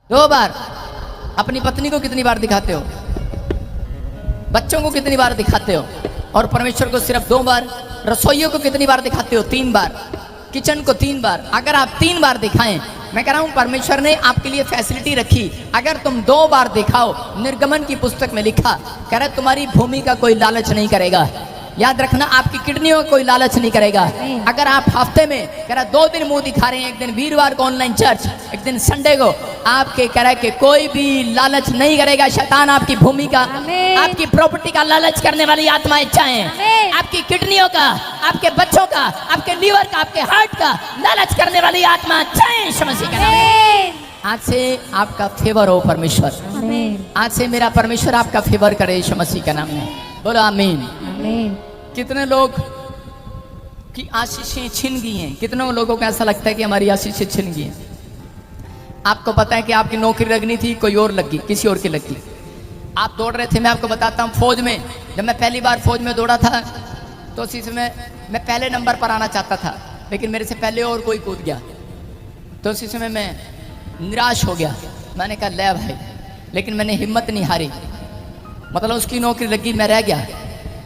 2 बार। अपनी पत्नी को कितनी बार दिखाते हो? बच्चों को कितनी बार दिखाते हो? और परमेश्वर को सिर्फ 2 बार। रसोइयों को कितनी बार दिखाते हो? 3 बार। किचन को 3 बार। अगर आप 3 बार दिखाएं, मैं कह रहा हूं परमेश्वर ने आपके लिए फैसिलिटी रखी। अगर तुम 2 बार दिखाओ, निर्गमन की पुस्तक में लिखा, कह रहा तुम्हारी भूमि का कोई लालच नहीं करेगा। याद रखना, आपकी किडनियों का कोई लालच नहीं करेगा। अगर आप हफ्ते में कह रहा 2 दिन मुंह दिखा रहे हैं, एक दिन वीरवार को ऑनलाइन चर्च, एक दिन संडे को, आपके कह रहा कि कोई भी लालच नहीं करेगा शैतान आपकी भूमि का, आपकी प्रॉपर्टी का लालच करने वाली आत्मा इच्छाएं, आपकी किडनियों का, आपके बच्चों का, आपके लीवर का, आपके हार्ट का लालच करने वाली आत्मा इच्छाएं यीशु मसीह के नाम में। आज से आपका फेवर हो परमेश्वर। आज से मेरा परमेश्वर आपका फेवर करे यीशु मसीह के नाम में। बोलो आमीन। कितने लोग की आशीषें छिन गई हैं? कितनों लोगों को ऐसा लगता है कि हमारी आशीषें छिन गई हैं? आपको पता है कि आपकी नौकरी लगनी थी, कोई और लग गई, किसी और की लग गई। आप दौड़ रहे थे, मैं आपको बताता हूँ, फौज में जब मैं पहली बार फौज में दौड़ा था तो उसी समय मैं पहले नंबर पर आना चाहता था, लेकिन मेरे से पहले और कोई कूद गया तो उसी समय मैं निराश हो गया। मैंने कहा ले भाई, लेकिन मैंने हिम्मत नहीं हारी। मतलब उसकी नौकरी लगी, मैं रह गया,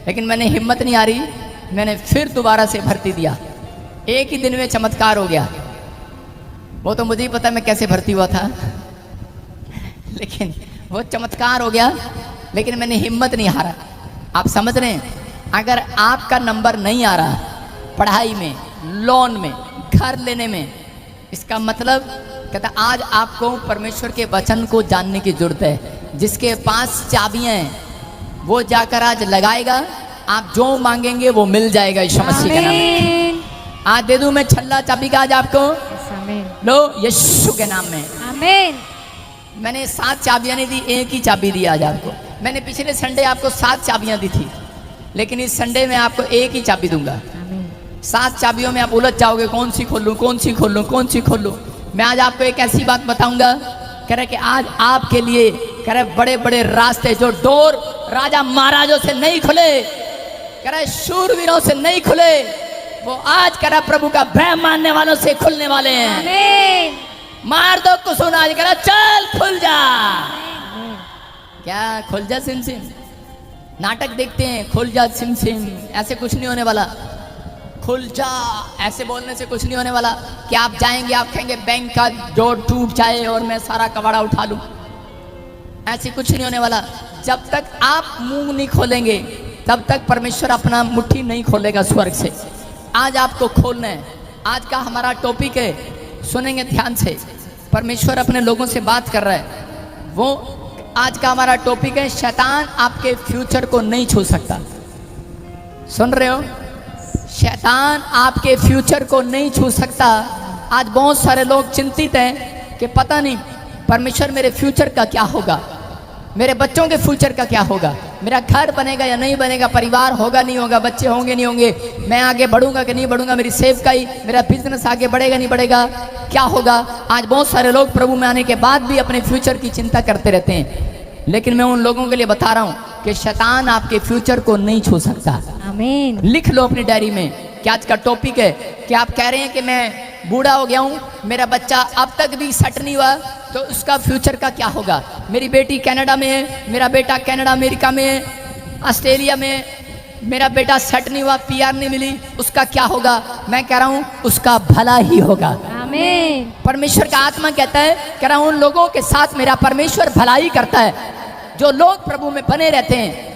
लेकिन मैंने हिम्मत नहीं हारी। मैंने फिर दोबारा से भर्ती दिया। एक ही दिन में चमत्कार हो गया। वो तो मुझे ही पता मैं कैसे भर्ती हुआ था, लेकिन वो चमत्कार हो गया। लेकिन मैंने हिम्मत नहीं हारा। आप समझ रहे हैं, अगर आपका नंबर नहीं आ रहा पढ़ाई में, लोन में, घर लेने में, इसका मतलब कहता आज आपको परमेश्वर के वचन को जानने की जरूरत है। जिसके पास चाबियां हैं वो जाकर आज लगाएगा, आप जो मांगेंगे वो मिल जाएगा यीशु मसीह के नाम में। आज दे दूं मैं छल्ला चाबी का आज आपको, लो यीशु के नाम में। आमीन। मैंने 7 चाबियां नहीं दी, एक ही चाबी दी आज आपको। मैंने पिछले संडे आपको 7 चाबियां दी थी, लेकिन इस संडे में आपको एक ही चाबी दूंगा। 7 चाबियों में आप उलझ जाओगे, कौन सी खोलूं, कौन सी खोलूं, कौन सी खोलूं। मैं आज आपको एक ऐसी बात बताऊंगा, कह रहे कि आज आपके लिए कह रहे बड़े बड़े रास्ते, जो डोर राजा महाराजों से नहीं खुले, कह रहे शूरवीरों से नहीं खुले, वो आज कह रहा प्रभु का भय मानने वालों से खुलने वाले हैं। आमीन। मार दो कुसुम, आज कह रहा चल खुल जा। क्या खुल जा सिम सिम? नाटक देखते हैं, खुल जा सिम सिम, ऐसे कुछ नहीं होने वाला। खुल जा ऐसे बोलने से कुछ नहीं होने वाला। कि आप जाएंगे, आप कहेंगे बैंक का डोर टूट जाए और मैं सारा कबाड़ा उठा लूं, ऐसे कुछ नहीं होने वाला। जब तक आप मुंह नहीं खोलेंगे तब तक परमेश्वर अपना मुट्ठी नहीं खोलेगा स्वर्ग से। आज आपको खोलना है। आज का हमारा टॉपिक है, सुनेंगे ध्यान से, परमेश्वर अपने लोगों से बात कर रहा है। वो आज का हमारा टॉपिक है, शैतान आपके फ्यूचर को नहीं छू सकता। सुन रहे हो? शैतान आपके फ्यूचर को नहीं छू सकता। आज बहुत सारे लोग चिंतित हैं कि पता नहीं परमेश्वर मेरे फ्यूचर का क्या होगा, मेरे बच्चों के फ्यूचर का क्या होगा, मेरा घर बनेगा या नहीं बनेगा, परिवार होगा नहीं होगा, बच्चे होंगे नहीं होंगे, मैं आगे बढ़ूंगा कि नहीं बढ़ूंगा, मेरी सेवकाई, मेरा बिजनेस आगे बढ़ेगा नहीं बढ़ेगा, क्या होगा। आज बहुत सारे लोग प्रभु में आने के बाद भी अपने फ्यूचर की चिंता करते रहते हैं। लेकिन मैं उन लोगों के लिए बता रहा हूं कि शैतान आपके फ्यूचर को नहीं छू सकता। आमीन। लिख लो अपनी डायरी में कि आज का टॉपिक है कि आप कह रहे हैं कि मैं बूढ़ा हो गया हूं, मेरा बच्चा अब तक भी सेट नहीं हुआ, तो उसका फ्यूचर का क्या होगा। मेरी बेटी कनाडा में है, मेरा बेटा कनाडा अमेरिका में है, ऑस्ट्रेलिया में, मेरा बेटा सेट नहीं हुआ, PR नहीं मिली, उसका क्या होगा। मैं कह रहा हूं उसका भला ही होगा। आमीन। परमेश्वर का आत्मा कहता है, कह रहा हूं उन लोगों के साथ मेरा परमेश्वर भलाई करता है जो लोग प्रभु में बने रहते हैं।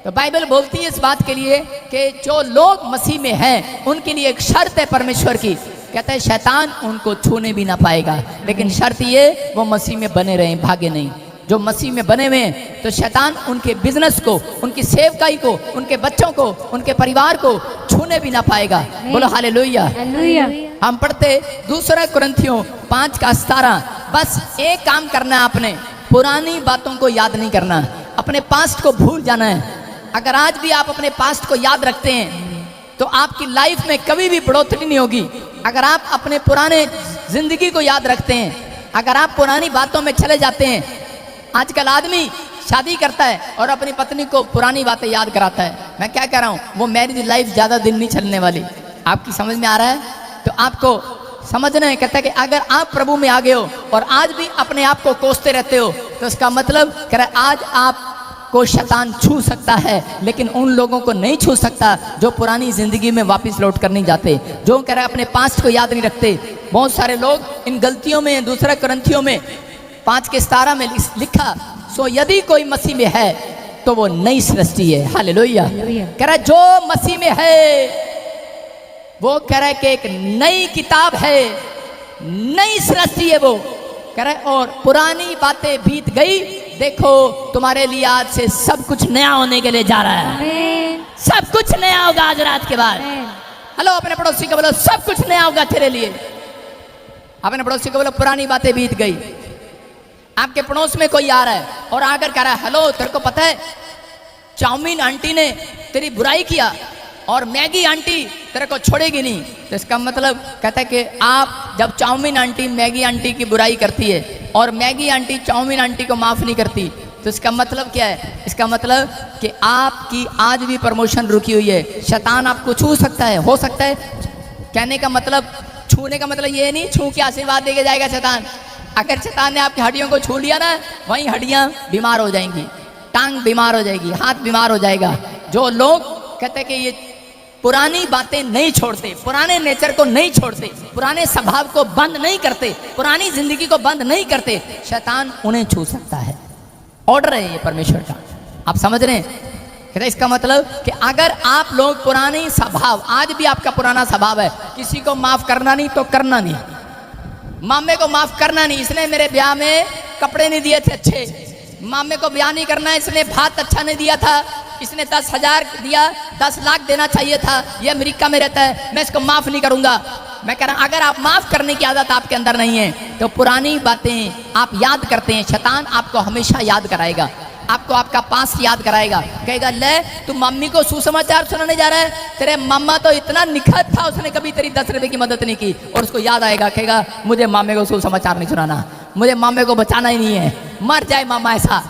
तो बाइबल बोलती है इस बात के लिए कि जो लोग मसीह में हैं उनके लिए एक शर्त है परमेश्वर की, कहता है शैतान उनको छूने भी ना पाएगा, लेकिन शर्त ये वो मसीह में बने रहें, भागे नहीं। जो मसीह में बने हुए हैं तो शैतान उनके बिजनेस को, उनकी सेवकाई को, उनके बच्चों को, उनके परिवार को छूने भी ना पाएगा। बोलो हालेलुया। हम पढ़ते 2 कुरिन्थियों 5:17। बस एक काम करना है, आपने पुरानी बातों को याद नहीं करना, अपने पास्ट को भूल जाना है। अगर आज भी आप अपने पास्ट को याद रखते हैं तो आपकी लाइफ में कभी भी बढ़ोतरी नहीं होगी। अगर आप अपने पुराने जिंदगी को याद रखते हैं, अगर आप पुरानी बातों में चले जाते हैं। आजकल आदमी शादी करता है और अपनी पत्नी को पुरानी बातें याद कराता है। मैं क्या कह रहा हूँ, वो मैरिज लाइफ ज़्यादा दिन नहीं चलने वाली। आपकी समझ में आ रहा है? तो आपको समझना है। कहता है कि अगर आप प्रभु में आ गए हो और आज भी अपने आप को कोसते रहते हो तो इसका मतलब कह रहा है आज आप को शैतान छू सकता है, लेकिन उन लोगों को नहीं छू सकता जो पुरानी जिंदगी में वापस लौट कर नहीं जाते, जो कह रहा है अपने पास्ट को याद नहीं रखते। बहुत सारे लोग इन गलतियों में, दूसरा करंथियों में 5:17 में लिखा, सो यदि कोई मसीह में है तो वो नई सृष्टि है। हालेलुया। कह रहा है जो मसीह में है वो कह रहा है कि एक नई किताब है, नई सृष्टि है वो। कह रहा है और पुरानी बातें बीत गई, देखो तुम्हारे लिए आज से सब कुछ नया होने के लिए जा रहा है। सब कुछ नया होगा आज रात के बाद। हेलो, अपने पड़ोसी को बोलो सब कुछ नया होगा तेरे लिए। अपने पड़ोसी को बोलो पुरानी बातें बीत गई। आपके पड़ोस में कोई आ रहा है और आकर कह रहा है हेलो तेरे को पता है चाउमीन आंटी ने तेरी बुराई किया और मैगी आंटी तेरे को छोड़ेगी नहीं। तो इसका मतलब कहता है कि आप जब चाउमीन आंटी मैगी आंटी की बुराई करती है और मैगी आंटी चाउमीन आंटी को माफ़ नहीं करती, तो इसका मतलब क्या है? इसका मतलब कि आपकी आज भी प्रमोशन रुकी हुई है। शैतान आपको छू सकता है, हो सकता है। कहने का मतलब, छूने का मतलब ये नहीं छू के आशीर्वाद देके जाएगा शैतान। अगर शैतान ने आपकी हड्डियों को छू लिया ना, वहीं हड्डियाँ बीमार हो जाएंगी, टांग बीमार हो जाएगी, हाथ बीमार हो जाएगा। जो लोग कहते हैं कि ये पुरानी बातें नहीं छोड़ते, पुराने नेचर को नहीं छोड़ते, पुराने स्वभाव को बंद नहीं करते, पुरानी जिंदगी को बंद नहीं करते, शैतान उन्हें छू सकता है। ऑर्डर है ये परमेश्वर का, आप समझ रहे हैं? कहते इसका मतलब कि अगर आप लोग पुरानी स्वभाव, आज भी आपका पुराना स्वभाव है, किसी को माफ करना नहीं तो करना नहीं, मामे को माफ करना नहीं, इसने मेरे ब्याह में कपड़े नहीं दिए थे अच्छे, मामे को ब्याह नहीं करना, इसने भात अच्छा नहीं दिया था, इसने 10,000 दिया, 10 लाख देना चाहिए था, ये अमेरिका में रहता है, मैं इसको माफ नहीं करूंगा। मैं कह रहा अगर आप माफ करने की आदत आपके अंदर नहीं है तो पुरानी बातें आप याद करते हैं, शैतान आपको हमेशा याद कराएगा, आपको आपका पास्ट याद कराएगा। कहेगा ले तू मम्मी को सुसमाचार सुनाने जा रहा है, तेरे मम्मा तो इतना निखत था, उसने कभी तेरी 10 रुपए की मदद नहीं की। और उसको याद आएगा, कहेगा मुझे मामे को सुसमाचार नहीं सुनाना, मुझे मामे को बचाना ही नहीं है, मर जाए मामा। ऐसा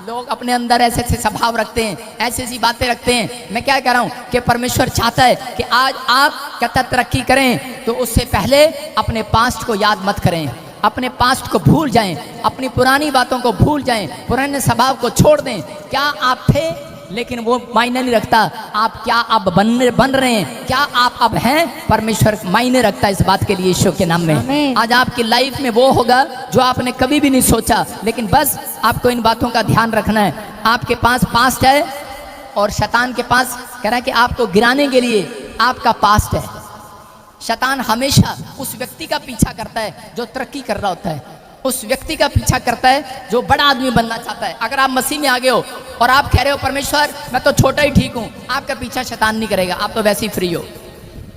लोग अपने अंदर ऐसे ऐसे स्वभाव रखते हैं, ऐसी ऐसी बातें रखते हैं। मैं क्या कह रहा हूँ कि परमेश्वर चाहता है कि आज आप कहता तरक्की करें तो उससे पहले अपने पास्ट को याद मत करें, अपने पास्ट को भूल जाएं, अपनी पुरानी बातों को भूल जाएं, पुराने स्वभाव को छोड़ दें। क्या आप थे लेकिन वो मायने नहीं रखता, आप क्या अब बन रहे हैं, क्या आप अब हैं, परमेश्वर मायने रखता है इस बात के लिए यीशु के नाम में। आज आपकी लाइफ में वो होगा जो आपने कभी भी नहीं सोचा, लेकिन बस आपको इन बातों का ध्यान रखना है। आपके पास पास्ट है और शैतान के पास कह रहा है कि आपको गिराने के लिए आपका पास्ट है। शैतान हमेशा उस व्यक्ति का पीछा करता है जो तरक्की कर रहा होता है, उस व्यक्ति का पीछा करता है जो बड़ा आदमी बनना चाहता है। अगर आप मसीह में आ गए हो और आप कह रहे हो परमेश्वर मैं तो छोटा ही ठीक हूँ, आपका पीछा शैतान नहीं करेगा, आप तो वैसे ही फ्री हो।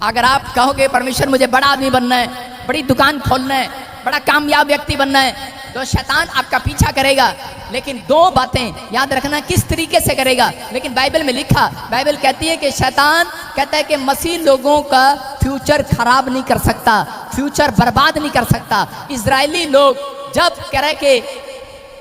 अगर आप कहोगे परमेश्वर मुझे बड़ा आदमी बनना है, बड़ी दुकान खोलना है, बड़ा कामयाब व्यक्ति बनना है, तो शैतान आपका पीछा करेगा। लेकिन दो बातें याद रखना, किस तरीके से करेगा। लेकिन बाइबल में लिखा, बाइबल कहती है कि शैतान कहता है कि मसीह लोगों का फ्यूचर खराब नहीं कर सकता, फ्यूचर बर्बाद नहीं कर सकता। इजरायली लोग जब कह रहे कि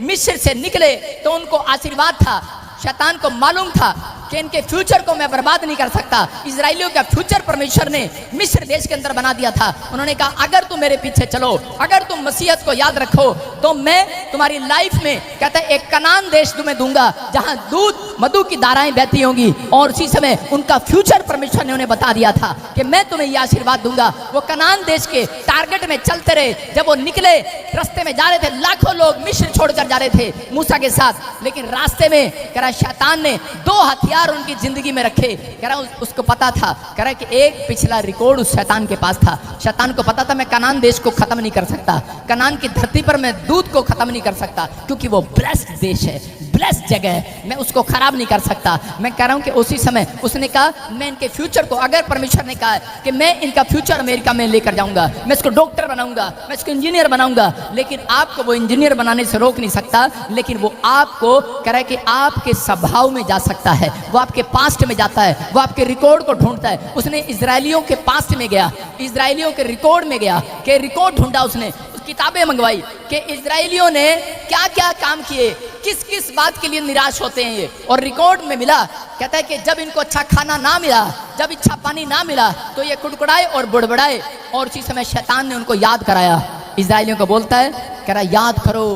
मिस्र से निकले तो उनको आशीर्वाद था, शैतान को मालूम था कि इनके फ्यूचर को मैं बर्बाद नहीं कर सकता। इजराइलियों का फ्यूचर परमेश्वर ने मिस्र देश के अंदर बना दिया था। उन्होंने कहा अगर तुम मेरे पीछे चलो, अगर तुम मसीहत को याद रखो तो मैं तुम्हारी लाइफ में कहता है एक कनान देश तुम्हें दूंगा जहां दूध मधु की धाराएं बहती होंगी। और उसी समय उनका फ्यूचर परमेश्वर ने उन्हें बता दिया था कि मैं तुम्हें यह आशीर्वाद दूंगा। वो कनान देश के टारगेट में चलते रहे। जब वो निकले रास्ते में जा रहे थे, लाखों लोग मिस्र छोड़कर जा रहे थे मूसा के साथ, लेकिन रास्ते में कह रहा शैतान ने 2 हथियार उनकी जिंदगी में रखे। कह रहा उसको पता था, कह रहा कि एक पिछला रिकॉर्ड उस शैतान के पास था। शैतान को पता था मैं कनान देश को खत्म नहीं कर सकता, कनान की धरती पर मैं दूध को खत्म नहीं कर सकता, क्योंकि वो ब्लेस्ड देश है, ब्लेस्ड जगह है, मैं उसको खराब नहीं कर सकता। मैं कह रहा हूं कि उसी समय उसने कहा मैं इनके फ्यूचर को, अगर परमेश्वर ने कहा कि मैं इनका फ्यूचर अमेरिका में लेकर जाऊंगा, मैं इसको डॉक्टर बनाऊंगा, मैं इसको इंजीनियर बनाऊंगा, लेकिन आपको वो इंजीनियर बनाने से रोक नहीं सकता। लेकिन वो आपको कह रहा है कि आपके स्वभाव में जा सकता है, वो आपके पास्ट में जाता है, वो आपके रिकॉर्ड को ढूंढता है। उसने इजरायलियों के पास्ट में गया, इजरायलियों के रिकॉर्ड में गया, कि रिकॉर्ड ढूंढा उसने किताबें मंगवाई कि इजरायलियों ने क्या क्या काम किए, किस किस बात के लिए निराश होते हैं ये, और रिकॉर्ड में मिला। कहता है कि जब इनको अच्छा खाना ना मिला, जब अच्छा पानी ना मिला, तो ये कुड़कुड़ाए और बुड़बुड़ाए। और उसी समय शैतान ने उनको याद कराया, इजरायलियों को बोलता है, कह रहा याद करो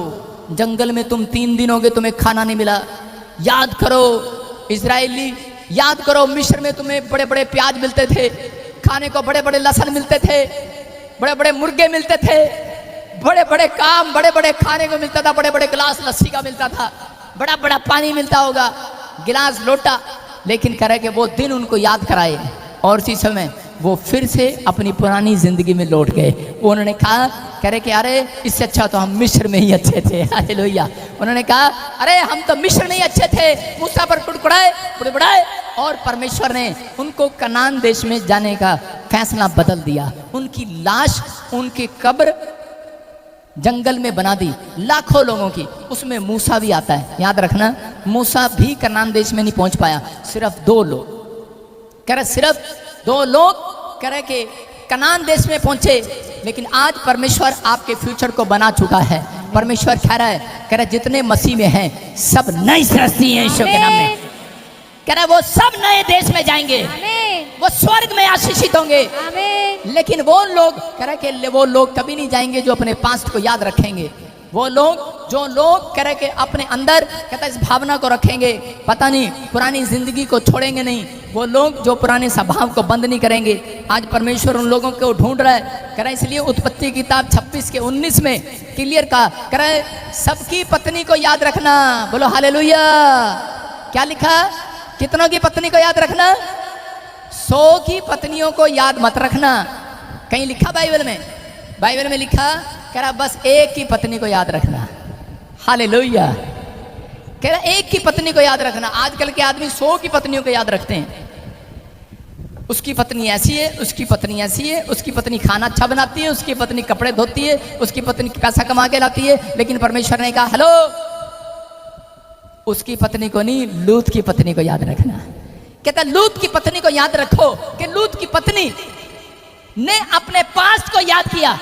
जंगल में तुम 3 दिन हो गए तुम्हें खाना नहीं मिला, याद करो इजरायली, याद करो मिस्र में तुम्हें बड़े बड़े प्याज मिलते थे, खाने को बड़े बड़े लहसुन मिलते थे, बड़े बड़े मुर्गे मिलते थे, बड़े बड़े काम, बड़े बड़े खाने को मिलता था, बड़े बड़े गिलास लस्सी का मिलता था, बड़ा बड़ा पानी मिलता होगा, गिलास लोटा। लेकिन कह रहे कि वो दिन उनको याद कराए और इसी समय वो फिर से अपनी पुरानी जिंदगी में लौट गए। उन्होंने कहा, कह रहे कि अरे इससे अच्छा तो हम मिस्र में ही अच्छे थे। हालेलुया। उन्होंने कहा अरे हम तो मिस्र में ही अच्छे थे, मूसा पर कुड़कुड़ाए बुड़बुड़ाए, और परमेश्वर ने उनको कनान देश में जाने का फैसला बदल दिया। उनकी लाश, उनकी कब्र जंगल में बना दी, लाखों लोगों की, उसमें मूसा भी आता है। याद रखना, मूसा भी कनान देश में नहीं पहुंच पाया, सिर्फ 2 लोग, कह रहे सिर्फ 2 लोग कह रहे कि कनान देश में पहुंचे। लेकिन आज परमेश्वर आपके फ्यूचर को बना चुका है। परमेश्वर कह रहा है, कह रहा जितने मसीह में हैं सब नई सृष्टि हैं यीशु के नाम में। कह रहा वो सब नए देश में जाएंगे, वो स्वर्ग में आशीषित होंगे। लेकिन वो लोग कह रहे कि वो लोग कभी नहीं जाएंगे जो अपने पास्ट को याद रखेंगे। वो लोग, जो लोग कह रहे कि अपने अंदर कहता इस भावना को रखेंगे, पता नहीं पुरानी जिंदगी को छोड़ेंगे नहीं, वो लोग जो पुराने स्वभाव को बंद नहीं करेंगे। आज परमेश्वर उन लोगों को ढूंढ रहा है। कह रहा इसलिए उत्पत्ति किताब 26:19 में क्लियर का कह रहा है, सबकी पत्नी को याद रखना। बोलो हालेलुया। क्या लिखा? कितनों की पत्नी को याद रखना? 100 की पत्नियों को याद मत रखना। कहीं लिखा बाइबल में? बाइबल में लिखा, कह रहा बस एक की पत्नी को याद रखना। हालेलुया। कह रहा एक की पत्नी को याद रखना। आजकल के आदमी 100 की पत्नियों को याद रखते हैं। उसकी पत्नी ऐसी है, उसकी पत्नी ऐसी है, उसकी पत्नी खाना अच्छा बनाती है, उसकी पत्नी कपड़े धोती है, उसकी पत्नी पैसा कमा के लाती है। लेकिन परमेश्वर ने कहा हेलो, उसकी पत्नी को नहीं, लूत की पत्नी को याद रखना। कहता लूत की पत्नी को याद रखो कि लूत की पत्नी ने अपने पास्ट को याद किया।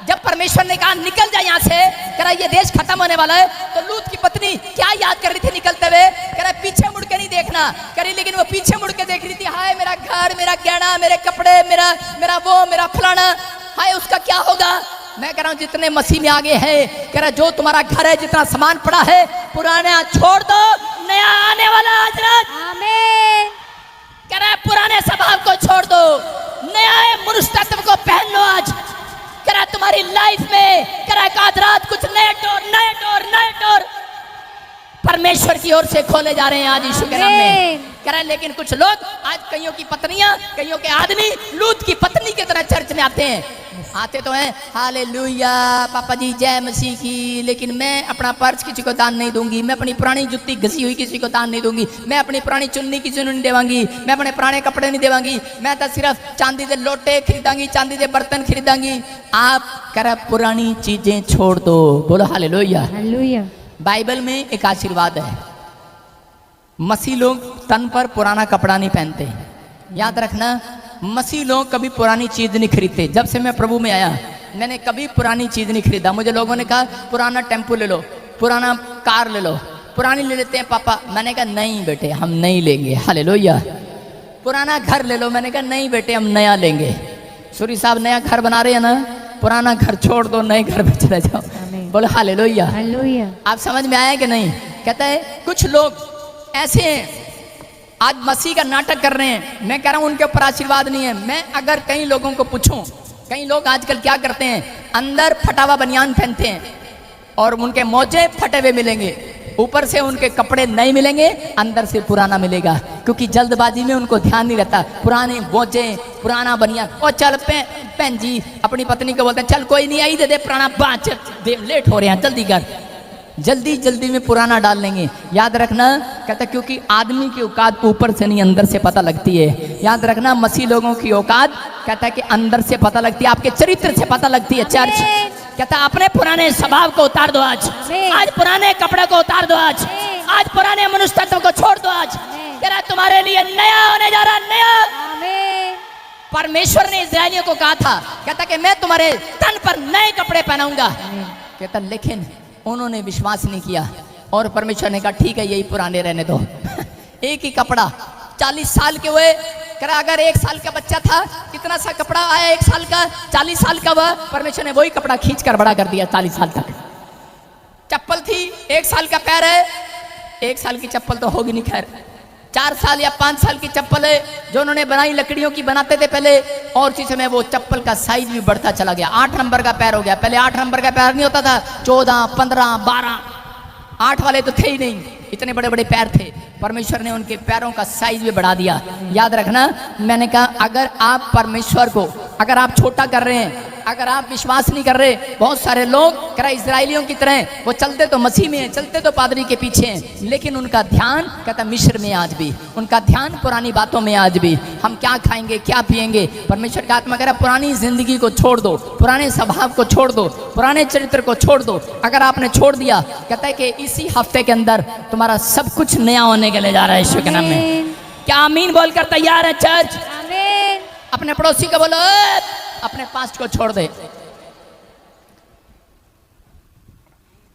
जब परमेश्वर ने कहा निकल जा यहाँ से, कह रहा ये देश खत्म होने वाला है, तो लूत की पत्नी क्या याद कर रही थी निकलते हुए? कह रहा पीछे मुड़ के नहीं देखना। कह रही लेकिन वो पीछे मुड़ के देख रही थी, हाय मेरा घर, मेरा गहना, मेरे कपड़े, मेरा फलाना, हाय उसका क्या होगा। मैं कह रहा हूँ जितने मसीह में आगे हैं, कह रहा जो तुम्हारा घर है, जितना सामान पड़ा है, पुराना छोड़ दो, नया आने वाला हजरत। आमीन। कह रहा पुराने स्वभाव को छोड़ दो, नया मनुष्य तत्व को पहन लो। आज कह रहा तुम्हारी लाइफ में कह रहा आज रात कुछ नए डोर परमेश्वर की ओर से खोले जा रहे हैं आज यीशु के नाम में। कह रहा लेकिन कुछ लोग आज, कईयों की पत्नियां, कईयों के आदमी लूत की पत्नी की तरह चर्च में आते हैं। आते तो हैं हालेलुया पापा जी जय मसीह की, लेकिन मैं अपना पर्स किसी को दान नहीं दूंगी, मैं अपनी पुरानी जुत्ती घसी हुई किसी को दान नहीं दूंगी, मैं अपनी पुरानी चुन्नी किसी को नहीं देवांगी, मैं अपने पुराने कपड़े नहीं देवांगी, मैं तो सिर्फ चांदी के लोटे खरीदांगी, चांदी के बर्तन खरीदांगी। आप कह पुरानी चीजें छोड़ दो। बोलो हालेलुया। हालेलुया। बाइबल में एक आशीर्वाद है, मसीह लोग तन पर पुराना कपड़ा नहीं पहनते। याद रखना, मसीह लोग कभी पुरानी चीज नहीं खरीदते। जब से मैं प्रभु में आया, मैंने कभी पुरानी चीज नहीं खरीदा। मुझे लोगों ने कहा पुराना टेम्पो ले लो, पुराना कार ले लो, पुरानी ले लेते हैं पापा। मैंने कहा नहीं बेटे हम नहीं लेंगे। हालेलुया। पुराना घर ले लो, मैंने कहा नहीं बेटे हम नया लेंगे। सूरी साहब नया घर बना रहे हैं ना, पुराना घर छोड़ दो, नए घर पे चले जाओ। बोलो हालेलुया। हालेलुया। आप समझ में आया कि नहीं? कहता है कुछ लोग ऐसे हैं आज मसीह का नाटक कर रहे हैं। मैं कह रहा हूं उनके ऊपर आशीर्वाद नहीं है। मैं अगर कई लोगों को पूछूं, कई लोग आजकल क्या करते हैं, अंदर फटा हुआ बनियान पहनते हैं और उनके मोजे फटे हुए मिलेंगे, ऊपर से उनके कपड़े नए मिलेंगे, अंदर से पुराना मिलेगा, क्योंकि जल्दबाजी में उनको ध्यान नहीं रहता। पुराने मोजे, पुराना बनियान, और चल पहन जी अपनी पत्नी को बोलते हैं चल कोई नहीं आई दे पुराना, बाँच लेट हो रहे हैं जल्दी कर, जल्दी में पुराना डाल लेंगे। याद रखना, कहता क्योंकि आदमी की औकात ऊपर से नहीं अंदर से पता लगती है। याद रखना मसीह लोगों की औकात कहता है कि अंदर से पता लगती है, आपके चरित्र से पता लगती है। चर्च कहता अपने पुराने स्वभाव को उतार दो आज पुराने कपड़े को उतार दो आज पुराने मनुष्य तत्व को छोड़ दो। आज कह रहा तुम्हारे लिए नया होने जा रहा, नया। परमेश्वर ने इजरायलियों को कहा था, कहता कि मैं तुम्हारे तन पर नए कपड़े पहनाऊंगा। कहता लेकिन उन्होंने विश्वास नहीं किया और परमेश्वर ने कहा ठीक है यही पुराने रहने दो। एक ही कपड़ा 40 साल के हुए, करा अगर 1 साल का बच्चा था कितना सा कपड़ा आया, 1 साल का, 40 साल का हुआ, परमेश्वर ने वही कपड़ा खींच कर बड़ा कर दिया 40 साल तक। चप्पल थी 1 साल का पैर है, 1 साल की चप्पल तो होगी नहीं, खैर 4 साल या 5 साल की चप्पल है जो उन्होंने बनाई, लकड़ियों की बनाते थे पहले, और चीज में वो चप्पल का साइज भी बढ़ता चला गया, 8 नंबर का पैर हो गया। पहले 8 नंबर का पैर नहीं होता था, 14, 15, 12, 8 वाले तो थे ही नहीं, इतने बड़े बड़े पैर थे। परमेश्वर ने उनके पैरों का साइज भी बढ़ा दिया। याद रखना, मैंने कहा अगर आप परमेश्वर को अगर आप छोटा कर रहे हैं, अगर आप विश्वास नहीं कर रहे, बहुत सारे लोग करा इजरायलियों की तरह वो चलते तो मसीह में हैं, चलते तो पादरी के पीछे हैं, लेकिन उनका ध्यान कहता मिस्र में आज भी, उनका ध्यान पुरानी बातों में आज भी, हम क्या खाएंगे क्या पिएंगे। परमेश्वर का आत्मा कह रहा पुरानी जिंदगी को छोड़ दो, पुराने स्वभाव को छोड़ दो, पुराने चरित्र को छोड़ दो। अगर आपने छोड़ दिया, कहता है कि इसी हफ्ते के अंदर तुम्हारा सब कुछ नया होने के लिए जा रहा है यीशु के नाम में। क्या आमीन बोलकर तैयार है चर्च? आमीन। अपने पड़ोसी को बोलो अपने पास्ट को छोड़ दे।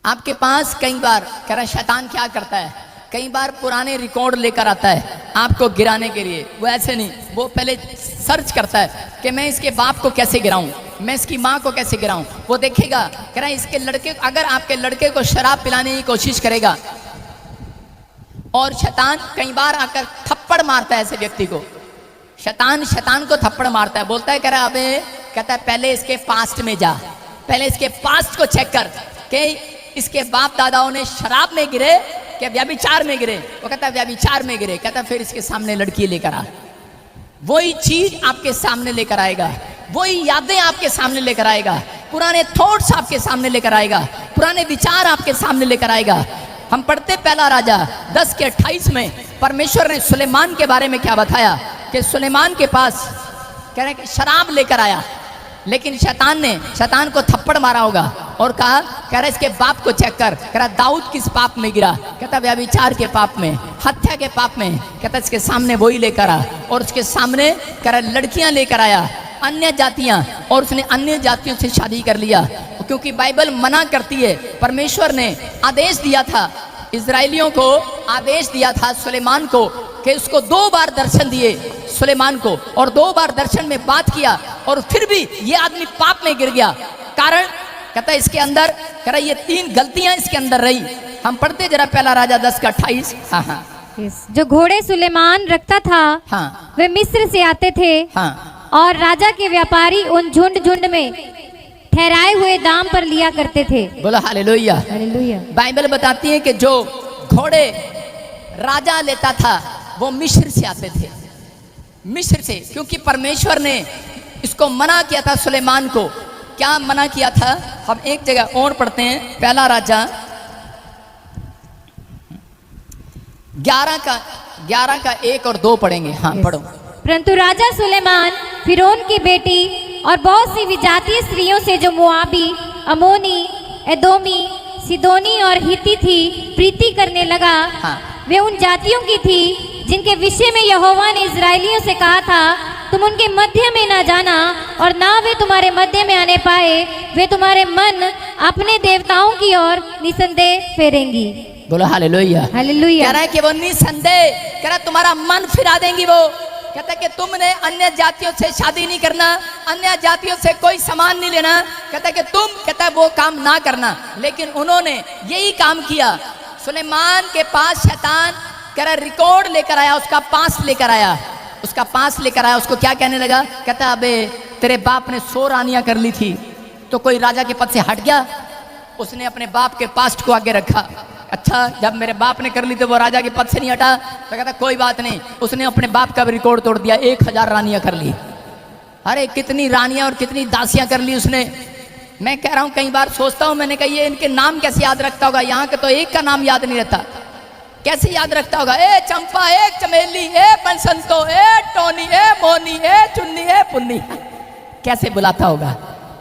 आपके पास कई बार कह रहा शैतान क्या करता है, कई बार पुराने रिकॉर्ड लेकर आता है आपको गिराने के लिए। वो ऐसे नहीं, वो पहले सर्च करता है कि मैं इसके बाप को कैसे गिराऊं, मैं इसकी माँ को कैसे गिराऊं। वो देखेगा कह रहा इसके लड़के, अगर आपके लड़के को शराब पिलाने की कोशिश करेगा, और शैतान कई बार आकर थप्पड़ मारता है ऐसे व्यक्ति को, शैतान को थप्पड़ मारता है, बोलता है कह रहा अबे, कहता है पहले इसके पास्ट में जा, पहले इसके पास्ट को चेक कर कि इसके बाप दादाओं ने शराब में गिरे कि व्यभिचार में गिरे। वो कहता है व्यभिचार में गिरे, कहता फिर इसके सामने लड़की लेकर आ। वही चीज आपके सामने लेकर आएगा, वही यादें आपके सामने लेकर आएगा, पुराने थॉट्स आपके सामने लेकर आएगा, पुराने विचार आपके सामने लेकर आएगा। हम पढ़ते पहला राजा 10 के 28 में परमेश्वर ने सुलेमान के बारे में क्या बताया कि सुलेमान के पास कह रहे कि शराब लेकर आया, लेकिन शैतान को थप्पड़ मारा होगा और कहा कह रहा इसके बाप को चेक कर, कह रहा दाऊद किस पाप में गिरा, कहता व्यभिचार के पाप में, हत्या के पाप में। कहता इसके सामने वही लेकर आ, और उसके सामने कह रहा लड़कियां लेकर आया, अन्य जातियां, और उसने अन्य जातियों से शादी कर लिया, क्योंकि बाइबल मना करती है। परमेश्वर ने आदेश दिया था इजरायलियों को, आदेश दिया था सुलेमान को कि उसको 2 बार दर्शन दिए सुलेमान को, और 2 बार दर्शन में बात किया, और फिर भी ये आदमी पाप में गिर गया। कारण कहता है इसके अंदर कह रहा ये 3 गलतियां इसके अंदर रही। हम पढ़ते जरा पहला राजा 10 का 28। हाँ। जो घोड़े सुलेमान रखता था, हाँ, वे मिस्र से आते थे, हाँ, और राजा के व्यापारी उन झुंड में ठहराए हुए दाम पर लिया करते थे। बोला हालेलुया। हालेलुया। बाइबल बताती है कि जो घोड़े राजा लेता था वो मिस्र से आते थे, मिस्र से, क्योंकि परमेश्वर ने इसको मना किया था सुलेमान को। क्या मना किया था? हम एक जगह और पढ़ते हैं, पहला राजा 11 का 1 और 2 पढ़ेंगे। हाँ पढ़ो। परंतु राजा सुलेमान फिरौन की बेटी और बहुत सी विजातीय स्त्रियों से जो मोआबी, अमोनी, एदोमी, सिदोनी और हित्ती थी प्रीति करने लगा। हाँ। वे उन जातियों की थी जिनके विषय में यहोवा ने इजरायलियों से कहा था तुम उनके मध्य में ना जाना, और ना वे तुम्हारे मध्य में आने पाए, वे तुम्हारे मन अपने देवताओं की ओर निसंदेह फेरेंगी। बोलो हालेलुया। हालेलुया। कह रहा है कि वो निसंदेह, कह रहा तुम्हारा मन फिरा देंगी वो। कहता है कि तुमने अन्य जातियों से शादी नहीं करना, अन्य जातियों से कोई सामान नहीं लेना। कहता है कि तुम, कहता है वो काम ना करना, लेकिन उन्होंने यही काम किया। सुलेमान के पास शैतान कह रहा रिकॉर्ड लेकर आया, उसका पास लेकर आया, उसका पास लेकर आया। उसको क्या कहने लगा? कहता अबे तेरे बाप ने 100 रानियां कर ली थी तो कोई राजा के पद से हट गया? उसने अपने बाप के पास्ट को आगे रखा। अच्छा, जब मेरे बाप ने कर ली तो वो राजा के पद से नहीं हटा, तो कहता कोई बात नहीं, उसने अपने बाप का भी रिकॉर्ड तोड़ दिया, 1000 रानियां कर ली। अरे कितनी रानियां और कितनी दासियां कर ली उसने। मैं कह रहा हूं, कई बार सोचता हूं, मैंने कहा ये इनके नाम कैसे याद रखता होगा? यहाँ के तो एक का नाम याद नहीं रहता, कैसे याद रखता होगा? ए चंपा, ए चमेली, ए बसंतो, ए टोनी, ए मोनी, ए चुन्नी, ए पुन्नी, कैसे बुलाता होगा?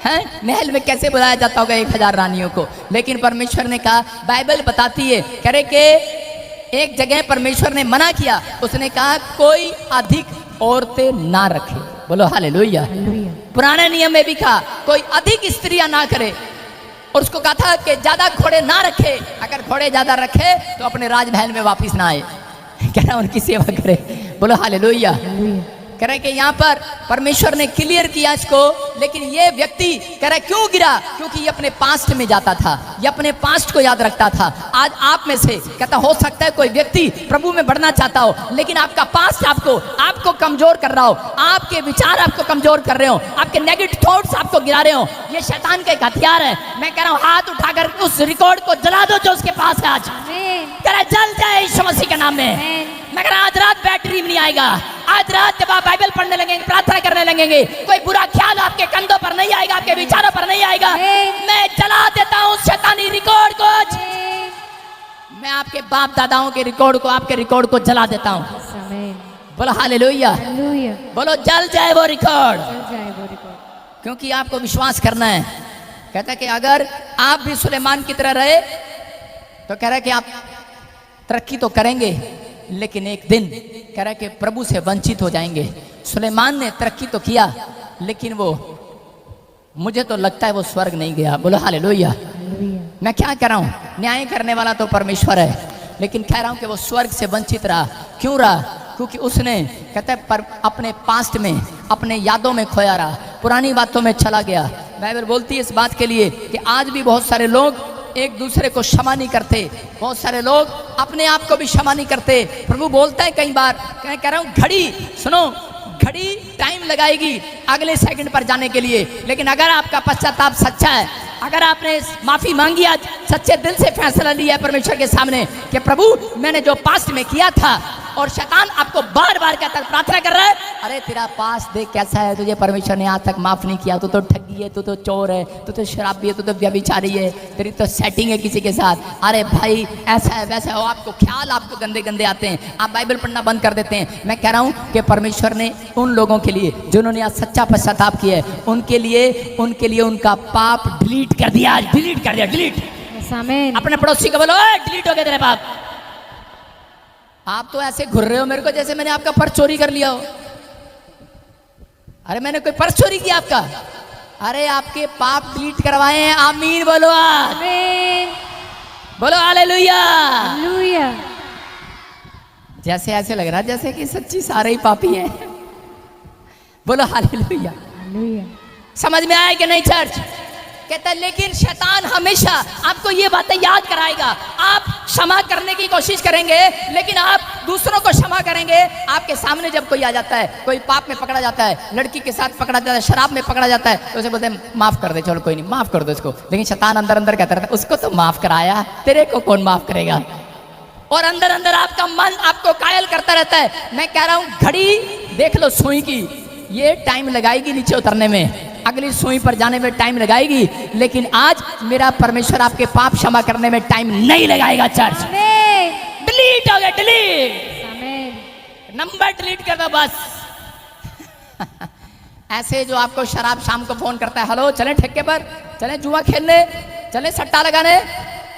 हैं, महल में कैसे बुलाया जाता होगा 1000 रानियों को? लेकिन परमेश्वर ने कहा, बाइबल बताती है, कह रहे कि एक जगह परमेश्वर ने मना किया, उसने कहा कोई अधिक औरतें ना रखे। बोलो हालेलुया। हालेलुया। पुराने नियम में भी कहा कोई अधिक स्त्रियां ना करे, और उसको कहा था कि ज्यादा घोड़े ना रखे, अगर घोड़े ज्यादा रखे तो अपने राजमहल में वापस ना आए, कह रहा उनकी सेवा करे। बोलो हालेलुया। हालेलुया। कह रहे कि यहाँ पर परमेश्वर ने क्लियर किया इसको, लेकिन ये व्यक्ति कह रहा क्यों गिरा, क्योंकि ये अपने पास्ट में जाता था, ये अपने पास्ट को याद रखता था। आज आप में से कहता हो सकता है कोई व्यक्ति प्रभु में बढ़ना चाहता हो, लेकिन आपका पास्ट आपको कमजोर कर रहा हो, आपके विचार आपको कमजोर कर रहे हो, आपके नेगेटिव थॉट्स आपको गिरा रहे हो। ये शैतान का एक हथियार है। मैं कह रहा हूँ हाथ उठाकर उस रिकॉर्ड को जला दो जो उसके पास है आज। आमीन। कह रहा जल जाए यीशु मसीह के नाम में। आमीन। मैं कह रहा आज रात बैटरी में नहीं आएगा, आज रात जब आप बाइबल पढ़ने लगेंगे, प्रार्थना करने लगेंगे, कोई बुरा ख्याल आपके कंधों पर नहीं आएगा, आपके विचारों पर नहीं आएगा। आमीन। मैं जला देता हूँ शैतानी रिकॉर्ड को आज। आमीन। मैं आपके बाप दादाओं के रिकॉर्ड को, आपके रिकॉर्ड को जला देता हूँ। आमीन। बोलो हालेलुया। हालेलुया। बोलो जल जाए वो रिकॉर्ड, चल जाए वो रिकॉर्ड। क्योंकि आपको विश्वास करना है। कहता है कि अगर आप भी सुलेमान की तरह रहे तो कह रहा है कि आप तरक्की तो करेंगे, लेकिन एक दिन कह रहा है कि प्रभु से वंचित हो जाएंगे। सुलेमान ने तरक्की तो किया, लेकिन वो, मुझे तो लगता है वो स्वर्ग नहीं गया। बोलो हालेलुया। हालेलुया। मैं क्या कह रहा हूँ, न्याय करने वाला तो परमेश्वर है, लेकिन कह रहा हूँ कि वो स्वर्ग से वंचित रहा। क्यों रहा? क्योंकि उसने कहता है पर अपने पास्ट में, अपने यादों में खोया रहा, पुरानी बातों में चला गया। बाइबल बोलती है इस बात के लिए कि आज भी बहुत सारे लोग एक दूसरे को क्षमा नहीं करते, बहुत सारे लोग अपने आप को भी क्षमा नहीं करते। प्रभु बोलता है कई बार, कह रहा हूँ घड़ी सुनो, घड़ी टाइम लगाएगी अगले सेकंड पर जाने के लिए, लेकिन अगर आपका पश्चाताप सच्चा है, अगर आपने माफी मांगी, आज सच्चे दिल से फैसला लिया है परमेश्वर के सामने कि प्रभु मैंने जो पास्ट में किया था, और शैतान आपको बार बार कहता है, प्रार्थना कर रहा है, अरे तेरा पास्ट देख कैसा है, तुझे परमेश्वर ने आज तक माफ नहीं किया, तू तो ठगी है, तू तो चोर है, तू तो शराबी है, तू तो व्यभिचारी है, तेरी तो सेटिंग है किसी के साथ, अरे भाई ऐसा है वैसा है, आपको ख्याल आपको गंदे गंदे आते हैं, आप बाइबल पढ़ना बंद कर देते हैं। मैं कह रहा हूँ कि परमेश्वर ने उन लोगों के लिए जिन्होंने आज सच्चा पश्चाताप किया है, उनके लिए उनका पाप डिलीट कर दिया, आज डिलीट कर दिया, डिलीट। आमीन। अपने पड़ोसी को बोलो डिलीट हो गया तेरे पाप। आप तो ऐसे घुर रहे हो मेरे को जैसे मैंने आपका पर्स चोरी कर लिया हो। अरे मैंने कोई पर्स चोरी किया आपका? अरे आपके पाप डिलीट करवाए हैं। आमीन बोलो आज। आमीन। बोलो हालेलुया। हालेलुया। जैसे ऐसे लग रहा है जैसे कि सच्ची सारे ही पापी हैं। बोलो हालेलुया। हालेलुया। समझ में आया कि नहीं चर्च? कहता है लेकिन शैतान हमेशा आपको ये बातें याद कराएगा। आप क्षमा करने की कोशिश करेंगे, लेकिन आप दूसरों को क्षमा करेंगे। आपके सामने जब कोई आ जाता है, कोई पाप में पकड़ा जाता है, लड़की के साथ पकड़ा जाता है, शराब में पकड़ा जाता है, तो उसे बोलते हैं माफ कर दे, चलो कोई नहीं, माफ कर दो इसको। लेकिन शैतान अंदर अंदर कहता रहता है उसको तो माफ कराया, तेरे को कौन माफ करेगा? और अंदर अंदर आपका मन आपको कायल करता रहता है। मैं कह रहा हूँ घड़ी देख लो सुई की, ये टाइम लगाएगी नीचे उतरने में, अगली सुई पर जाने में टाइम लगाएगी, लेकिन आज मेरा परमेश्वर आपके पाप क्षमा करने में टाइम नहीं लगाएगा। चर्च आमीन। डिलीट हो गया, डिलीट, आमीन। नंबर डिलीट कर दो बस। ऐसे जो आपको शराब शाम को फोन करता है, हेलो चले ठेके पर, चले जुआ खेलने, चले सट्टा लगाने,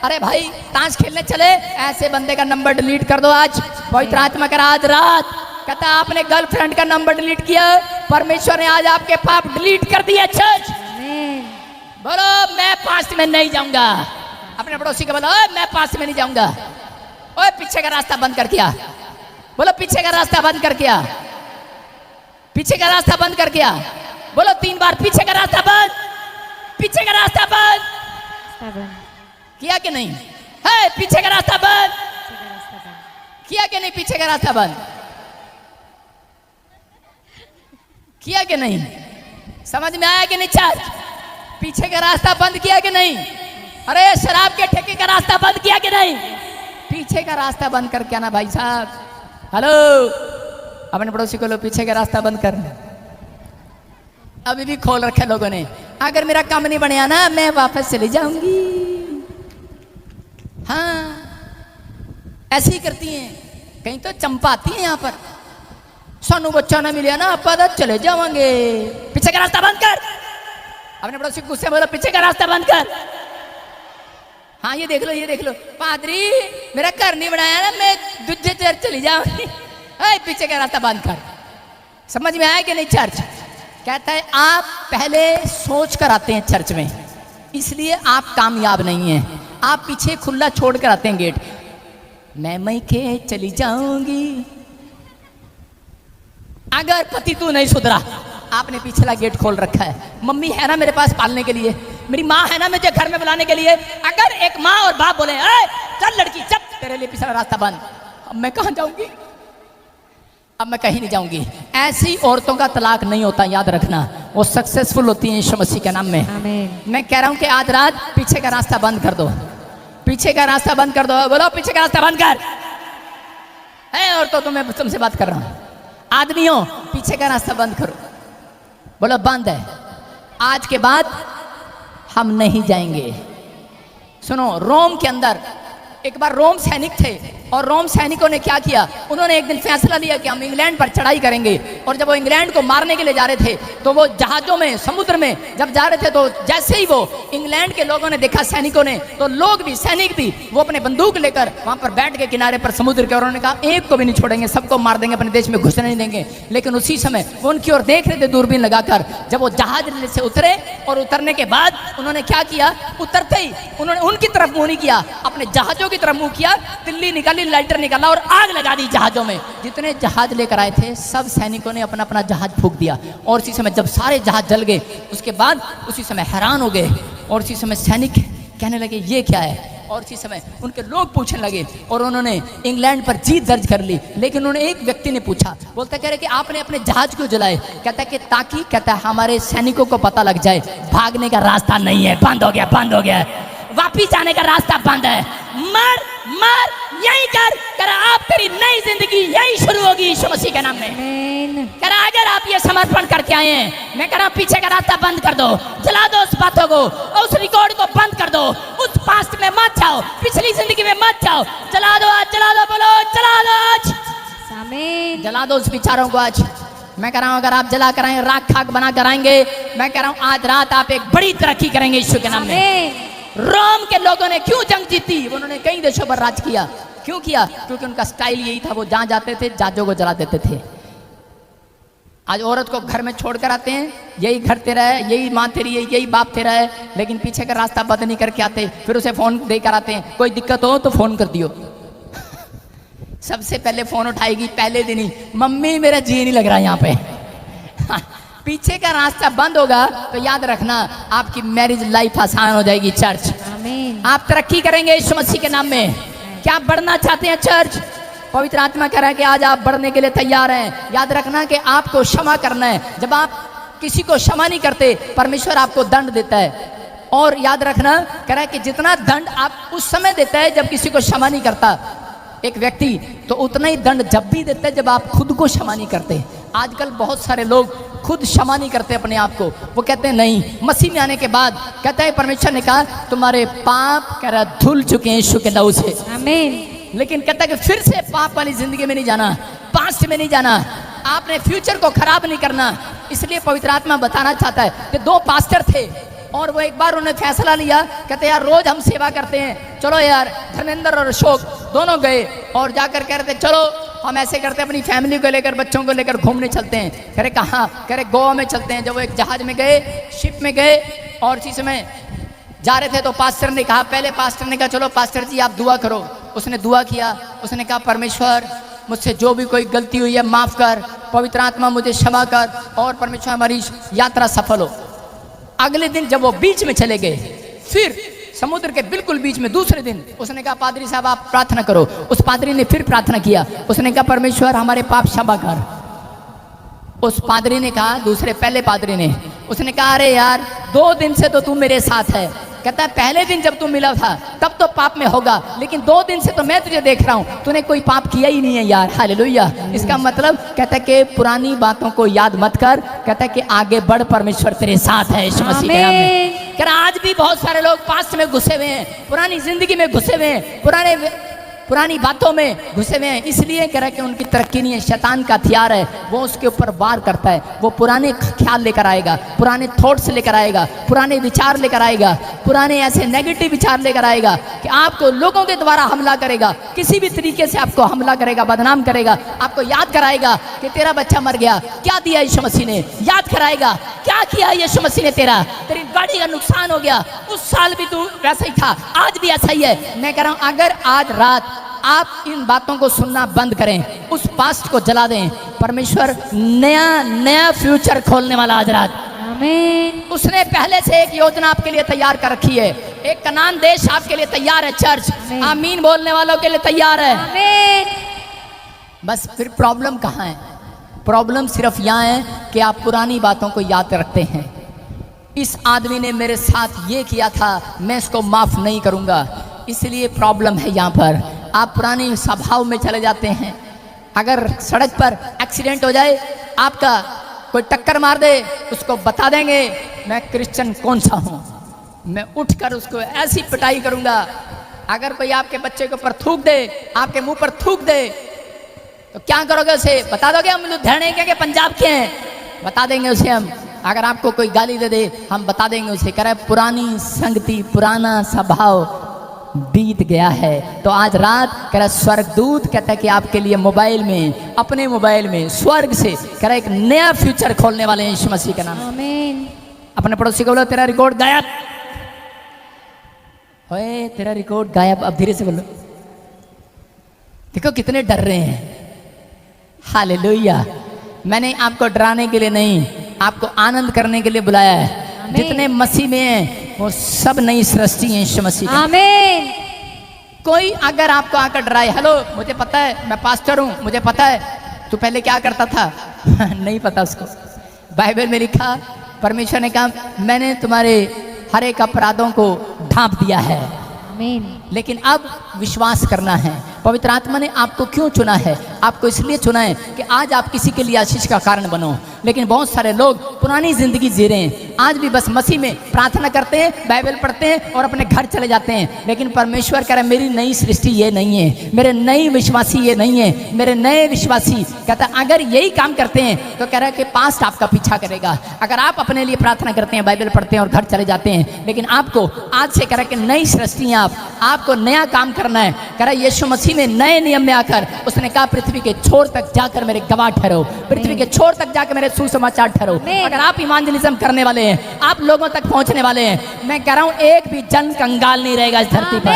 अरे भाई ताश खेलने चले, ऐसे बंदे का नंबर डिलीट कर दो आज। पवित्र आत्मा कर आज रात कहता आपने गर्लफ्रेंड का नंबर डिलीट किया, परमेश्वर ने आज आपके पाप डिलीट कर दिए। चर्च आमीन। बोलो मैं पास्ट में नहीं जाऊंगा। अपने पड़ोसी को बोलो मैं पास्ट में नहीं जाऊंगा। ओए पीछे का रास्ता बंद कर किया, बोलो पीछे का रास्ता बंद कर किया, पीछे का रास्ता बंद कर किया, बोलो 3 बार पीछे का रास्ता बंद, पीछे का रास्ता बंद किया कि नहीं? है पीछे का रास्ता बंद किया कि नहीं? पीछे का रास्ता बंद किया कि नहीं? समझ में आया कि नहीं? चर्च पीछे का रास्ता बंद किया कि नहीं? अरे शराब के ठेके का रास्ता बंद किया कि नहीं? पीछे का रास्ता बंद कर क्या ना भाई साहब। हेलो अपने पड़ोसी को लो पीछे का रास्ता बंद कर। अभी भी खोल रखे लोगों ने, अगर मेरा काम नहीं बढ़िया ना मैं वापस चली जाऊंगी। हाँ ऐसे ही करती हैं, कहीं तो चंपाती हैं यहाँ पर, सानू बच्चा ना मिले ना आप चले जावांगे। पीछे का रास्ता बंद कर। अपने पड़ोसी गुस्से बोलो पीछे का रास्ता बंद कर। हाँ ये देख लो, ये देख लो, पादरी मेरा घर नहीं बनाया ना मैं दूसरे चर्च चली जाऊंगी। पीछे का रास्ता बंद कर। समझ में आया कि नहीं? चर्च कहता है आप पहले सोच कर आते हैं चर्च में, इसलिए आप कामयाब नहीं हैं। आप पीछे खुला छोड़ कर आते हैं गेट, मैं मैके चली जाऊंगी अगर पति तू नहीं सुधरा। आपने पिछला गेट खोल रखा है। मम्मी है ना मेरे पास पालने के लिए, मेरी माँ है ना मुझे घर में बुलाने के लिए। अगर एक माँ और बाप बोले चल लड़की चल, तेरे लिए पिछला रास्ता बंद, अब मैं कहाँ जाऊंगी, अब मैं कहीं नहीं जाऊंगी। ऐसी औरतों का तलाक नहीं होता, याद रखना। वो सक्सेसफुल होती हैं यीशु मसीह के नाम में। आमीन। मैं कह रहा हूं कि आज रात पीछे का रास्ता बंद कर दो, पीछे का रास्ता बंद कर दो। बोलो पीछे का रास्ता बंद कर। है औरतों तो मैं तुमसे बात कर रहा हूं, आदमियों पीछे का रास्ता बंद करो। बोलो बंद है, आज के बाद हम नहीं जाएंगे। सुनो, रोम के अंदर एक बार रोम सैनिक थे और रोम सैनिकों ने क्या किया, उन्होंने एक दिन फैसला लिया कि हम इंग्लैंड पर चढ़ाई करेंगे। और जब वो इंग्लैंड को मारने के लिए जा रहे थे तो वो जहाजों में समुद्र में जब जा रहे थे तो जैसे ही वो इंग्लैंड के लोगों ने देखा सैनिकों ने, तो लोग भी सैनिक भी वो अपने बंदूक लेकर वहां पर बैठ के किनारे पर समुद्र के, और उन्होंने कहा एक को भी नहीं छोड़ेंगे, सबको मार देंगे, अपने देश में घुसने नहीं देंगे। लेकिन उसी समय वो उनकी ओर देख रहे थे दूरबीन लगाकर। जब वो जहाज से उतरे और उतरने के बाद उन्होंने क्या किया, उतरते ही उन्होंने उनकी तरफ मुंह नहीं किया, अपने जहाजों की तरफ मुंह किया, तिल्ली निकाली, लाइटर निकाला और आग लगा दी जहाजों में। जितने जहाज लेकर आए थे सब सैनिकों ने अपना अपना जहाज फूंक दिया। और इसी समय जब सारे जहाज जल गए उसके बाद उसी समय हैरान हो गए और इसी समय सैनिक कहने लगे ये क्या है। और इसी समय उनके लोग पूछने लगे और उन्होंने इंग्लैंड पर जीत दर्ज कर ली। लेकिन उन्होंने एक व्यक्ति ने पूछा, बोलता कह रहे कि आपने अपने जहाज क्यों जलाए। कहता है कि ताकि, कहता है हमारे सैनिकों को पता लग जाए भागने का रास्ता नहीं है, बंद हो गया, बंद हो गया, वापिस जाने का रास्ता बंद है। मर मर यही कर आप, तेरी नई जिंदगी यही शुरू होगी यीशु मसीह के नाम में। आमीन। करा अगर आप ये समर्पण करके आए हैं, मैं कह रहा हूं पीछे का रास्ता बंद कर दो, जला दो उस बातों को, उस रिकॉर्ड को बंद कर दो, उस पास्ट में मत जाओ, पिछली जिंदगी में मत जाओ, जला दो आज, जला दो, बोलो जला दो आज, आमीन। जला दो उस विचारों को आज। मैं कह रहा हूं अगर आप जला कर आएंगे, राख खाक बना कर आएंगे, मैं कह रहा हूं आज रात आप एक बड़ी तरक्की करेंगे यीशु के नाम में। रोम के लोगों ने क्यों जंग जीती, उन्होंने कई देशों पर राज किया, क्यों किया, क्योंकि उनका स्टाइल यही था, वो जहां जाते थे जहाजों को जला देते थे। आज औरत को घर में छोड़कर आते हैं, यही घर तेरा है, यही माँ तेरी है, यही बाप तेरा है, लेकिन पीछे का रास्ता बंद नहीं करके आते, फिर उसे फोन देकर आते हैं, कोई दिक्कत हो तो फोन कर दियो। सबसे पहले फोन उठाएगी पहले दिन ही, मम्मी मेरा जी नहीं लग रहा यहाँ पे। पीछे का रास्ता बंद होगा तो याद रखना आपकी मैरिज लाइफ आसान हो जाएगी। चर्च आमीन। आप तरक्की करेंगे यीशु मसीह के नाम में। क्या बढ़ना चाहते हैं चर्च? पवित्र आत्मा कह रहा है कि आज आप बढ़ने के लिए तैयार हैं। याद रखना कि आपको क्षमा करना है। जब आप किसी को क्षमा नहीं करते परमेश्वर आपको दंड देता है। और याद रखना कह रहा है कि जितना दंड आप उस समय देता है जब किसी को क्षमा नहीं करता एक व्यक्ति, तो उतना ही दंड जब भी देता है जब आप खुद को क्षमा नहीं करते। आजकल बहुत सारे लोग खुद क्षमा नहीं करते अपने आप को। वो कहते हैं नहीं, मसीह में आने के बाद कहता है परमेश्वर ने कहा तुम्हारे पाप कह रहा धुल चुके हैं यीशु के लहू से। आमीन। लेकिन कहता है कि फिर से पाप वाली जिंदगी में नहीं जाना, पास्ट में नहीं जाना, आपने फ्यूचर को खराब नहीं करना। इसलिए पवित्र आत्मा बताना चाहता है कि दो पास्टर थे और वो एक बार उन्होंने फैसला लिया, कहते यार रोज हम सेवा करते हैं, चलो यार धर्मेंद्र और अशोक दोनों गए और जाकर कह रहे थे चलो हम ऐसे करते हैं अपनी फैमिली को लेकर बच्चों को लेकर घूमने चलते हैं। कह रहे कहाँ? कह रहे गोवा में चलते हैं। जब वो एक जहाज में गए, शिप में गए और इसी समय जा रहे थे तो पास्टर ने कहा, पहले पास्टर ने कहा चलो पास्टर जी आप दुआ करो। उसने दुआ किया, उसने कहा परमेश्वर मुझसे जो भी कोई गलती हुई है माफ़ कर, पवित्र आत्मा मुझे क्षमा कर और परमेश्वर हमारी यात्रा सफल हो। अगले दिन जब वो बीच में चले गए, फिर समुद्र के बिल्कुल बीच में दूसरे दिन उसने कहा पादरी साहब आप प्रार्थना करो। उस पादरी ने फिर प्रार्थना किया, उसने कहा परमेश्वर हमारे पाप क्षमा कर। उस पादरी ने कहा, दूसरे पहले पादरी ने, उसने कहा अरे यार 2 दिन से तो तू मेरे साथ है। कहता है पहले दिन जब तू मिला था तब तो पाप में होगा, लेकिन 2 दिन से तो मैं तुझे देख रहा हूँ तूने कोई पाप किया ही नहीं है यार। हालेलुया। इसका मतलब कहता है कि पुरानी बातों को याद मत कर, कहता है कि आगे बढ़, परमेश्वर तेरे साथ है यीशु मसीह के नाम में। कह रहा आज भी बहुत सारे लोग पास्ट में घुसे हुए हैं, पुरानी जिंदगी में घुसे हुए हैं, पुराने पुरानी बातों में घुसे हुए हैं, इसलिए कह रहा है कि उनकी तरक्की नहीं है। शैतान का हथियार है, वो उसके ऊपर वार करता है। वो पुराने ख्याल लेकर आएगा, पुराने थॉट्स लेकर आएगा, पुराने विचार लेकर आएगा, पुराने ऐसे नेगेटिव विचार लेकर आएगा कि आपको लोगों के द्वारा हमला करेगा, किसी भी तरीके से आपको हमला करेगा, बदनाम करेगा। आपको याद कराएगा कि तेरा बच्चा मर गया, क्या दिया यीशु मसीह ने। याद कराएगा क्या किया यीशु मसीह ने तेरा, तेरी गाड़ी का नुकसान हो गया, उस साल भी तू वैसा ही था, आज भी ऐसा ही है। मैं कह रहा हूं अगर आज रात आप इन बातों को सुनना बंद करें, उस पास्ट को जला दें, परमेश्वर नया नया फ्यूचर खोलने वाला आज रात। आमीन। उसने पहले से एक योजना आपके लिए तैयार कर रखी है। एक कनान देश आपके लिए तैयार है। चर्च आमीन बोलने वालों के लिए तैयार है। आमीन। बस फिर प्रॉब्लम कहाँ है? प्रॉब्लम सिर्फ यहाँ है कि आप पुरानी बातों को याद रखते हैं। इस आदमी ने मेरे साथ ये किया था, मैं इसको माफ़ नहीं करूँगा, इसलिए प्रॉब्लम है यहाँ पर। आप पुरानी स्वभाव में चले जाते हैं। अगर सड़क पर एक्सीडेंट हो जाए, आपका कोई टक्कर मार दे, उसको बता देंगे मैं क्रिश्चियन कौन सा हूँ, मैं उठकर उसको ऐसी पिटाई करूँगा। अगर कोई आपके बच्चे के ऊपर थूक दे, आपके मुंह पर थूक दे, तो क्या करोगे उसे? बता दोगे हम लुधियाने के पंजाब के हैं, बता देंगे उसे हम। अगर आपको कोई गाली दे दे, हम बता देंगे उसे। कह रहे पुरानी संगति, पुराना स्वभाव बीत गया है। तो आज रात कह रहा स्वर्गदूत कहता है कि आपके लिए मोबाइल में, अपने मोबाइल में स्वर्ग से कह रहा एक नया फ्यूचर खोलने वाले हैं यीशु मसीह के नाम। आमीन। अपने पड़ोसी को बोलो तेरा रिकॉर्ड गायब। ओए तेरा रिकॉर्ड गायब। अब धीरे से बोलो। देखो कितने डर रहे हैं। हालेलुया। मैंने आपको डराने के लिए नहीं, आपको आनंद करने के लिए बुलाया है। जितने मसीह में हैं वो सब नई सृष्टि है यीशु मसीह। आमीन। कोई अगर आपको आकर डराए, हेलो मुझे पता है मैं पास्टर हूँ, मुझे पता है तू पहले क्या करता था नहीं पता उसको। बाइबल में लिखा, परमेश्वर ने कहा मैंने तुम्हारे हर एक अपराधों को ढांप दिया है, आमीन। लेकिन अब विश्वास करना है। पवित्र आत्मा ने आपको क्यों चुना है? आपको इसलिए चुना है कि आज आप किसी के लिए आशीष का कारण बनो। लेकिन बहुत सारे लोग पुरानी जिंदगी जी रहे हैं, आज भी बस मसीह में प्रार्थना करते हैं, बाइबल पढ़ते हैं और अपने घर चले जाते हैं। लेकिन परमेश्वर कह रहा है मेरी नई सृष्टि ये नहीं है, मेरे नई विश्वासी ये नहीं है। मेरे नए विश्वासी कहता है अगर यही काम करते हैं तो कह रहा है कि पास्ट आपका पीछा करेगा। अगर आप अपने लिए प्रार्थना करते हैं, बाइबल पढ़ते हैं और घर चले जाते हैं, लेकिन आपको आज से कह रहा है कि नई सृष्टि है, आपको नया काम करना है। कह रहा है यीशु मसीह में नए नियम में आकर उसने कहा पृथ्वी के छोर तक जाकर मेरे गवाह ठहरो, पृथ्वी के छोर तक जाकर मेरे सुसमाचार ठहरो। अगर आप इवांजेलिज्म करने वाले हैं, आप लोगों तक पहुंचने वाले हैं, मैं कह रहा हूं एक भी जन कंगाल नहीं रहेगा इस धरती पर,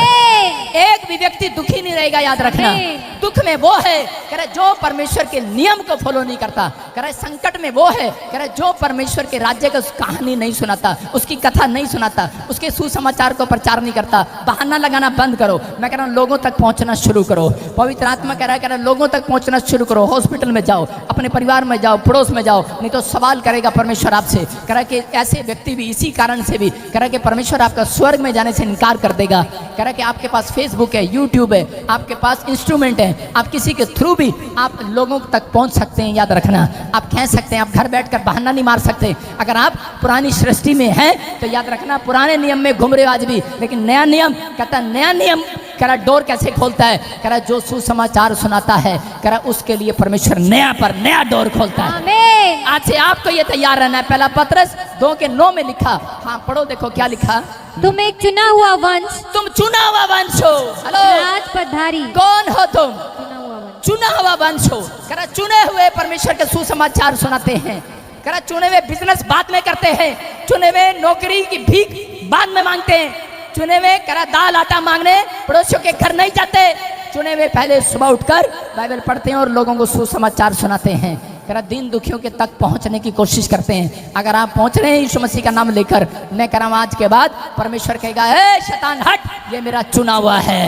एक भी व्यक्ति दुखी नहीं रहेगा। याद रखना, दुख में वो है कह रहा जो परमेश्वर के नियम को फॉलो नहीं करता। कह रहा संकट में वो है कह रहा जो परमेश्वर के राज्य का कहानी नहीं सुनाता, उसकी कथा नहीं सुनाता, उसके सुसमाचार को प्रचार नहीं करता। बहाना लगाना बंद करो। मैं कह रहा हूं लोगों तक पहुंचना शुरू करो। पवित्र आत्मा कह रहा है लोगों तक पहुंचना शुरू करो। हॉस्पिटल में जाओ, अपने परिवार में जाओ, पड़ोस में जाओ, नहीं तो सवाल करेगा परमेश्वर आपसे। कह रहा कि ऐसे व्यक्ति भी इसी कारण से भी कह रहा कि परमेश्वर आपका स्वर्ग में जाने से इनकार कर देगा। कह रहा कि आपके पास फेसबुक है, यूट्यूब है, आपके पास इंस्ट्रूमेंट है, आप किसी के थ्रू भी आप लोगों तक पहुंच सकते हैं। याद रखना, आप कह सकते हैं, आप घर बैठकर बहाना नहीं मार सकते। अगर आप पुरानी सृष्टि में हैं तो याद रखना पुराने नियम में घूम रहे हो आज भी, लेकिन नया नियम कहता नया नियम कह रहा डोर कैसे खोलता है? कह रहा जो सुसमाचार सुनाता है कह रहा उसके लिए परमेश्वर नया पर नया डोर खोलता है। आमीन। आज से आपको ये तैयार रहना है। पहला पत्रस 2:9 में लिखा, हाँ पढ़ो, देखो क्या लिखा। तुम एक चुना हुआ वंश, तुम चुना हुआ वंश हो। हेलो, राज पधारी। कौन हो तुम? चुना हुआ वंश। चुना हुआ वंश हो। कह रहा चुने हुए परमेश्वर के सुसमाचार सुनाते हैं। कह रहा चुने हुए बिजनेस बाद में करते हैं, चुने हुए नौकरी की भीख बाद में मांगते हैं, चुने हुए कह रहा दाल आटा मांगने पड़ोसियों के घर नहीं जाते, चुने हुए पहले सुबह उठकर बाइबल पढ़ते हैं और लोगों को सुसमाचार सुनाते हैं। कह रहा दीन दुखियों के तक पहुंचने की कोशिश करते हैं। अगर आप पहुंच रहे हैं यीशु मसीह का नाम लेकर, मैं कह रहा हूं आज के बाद परमेश्वर कहेगा हे शैतान हट, ये मेरा चुना हुआ है,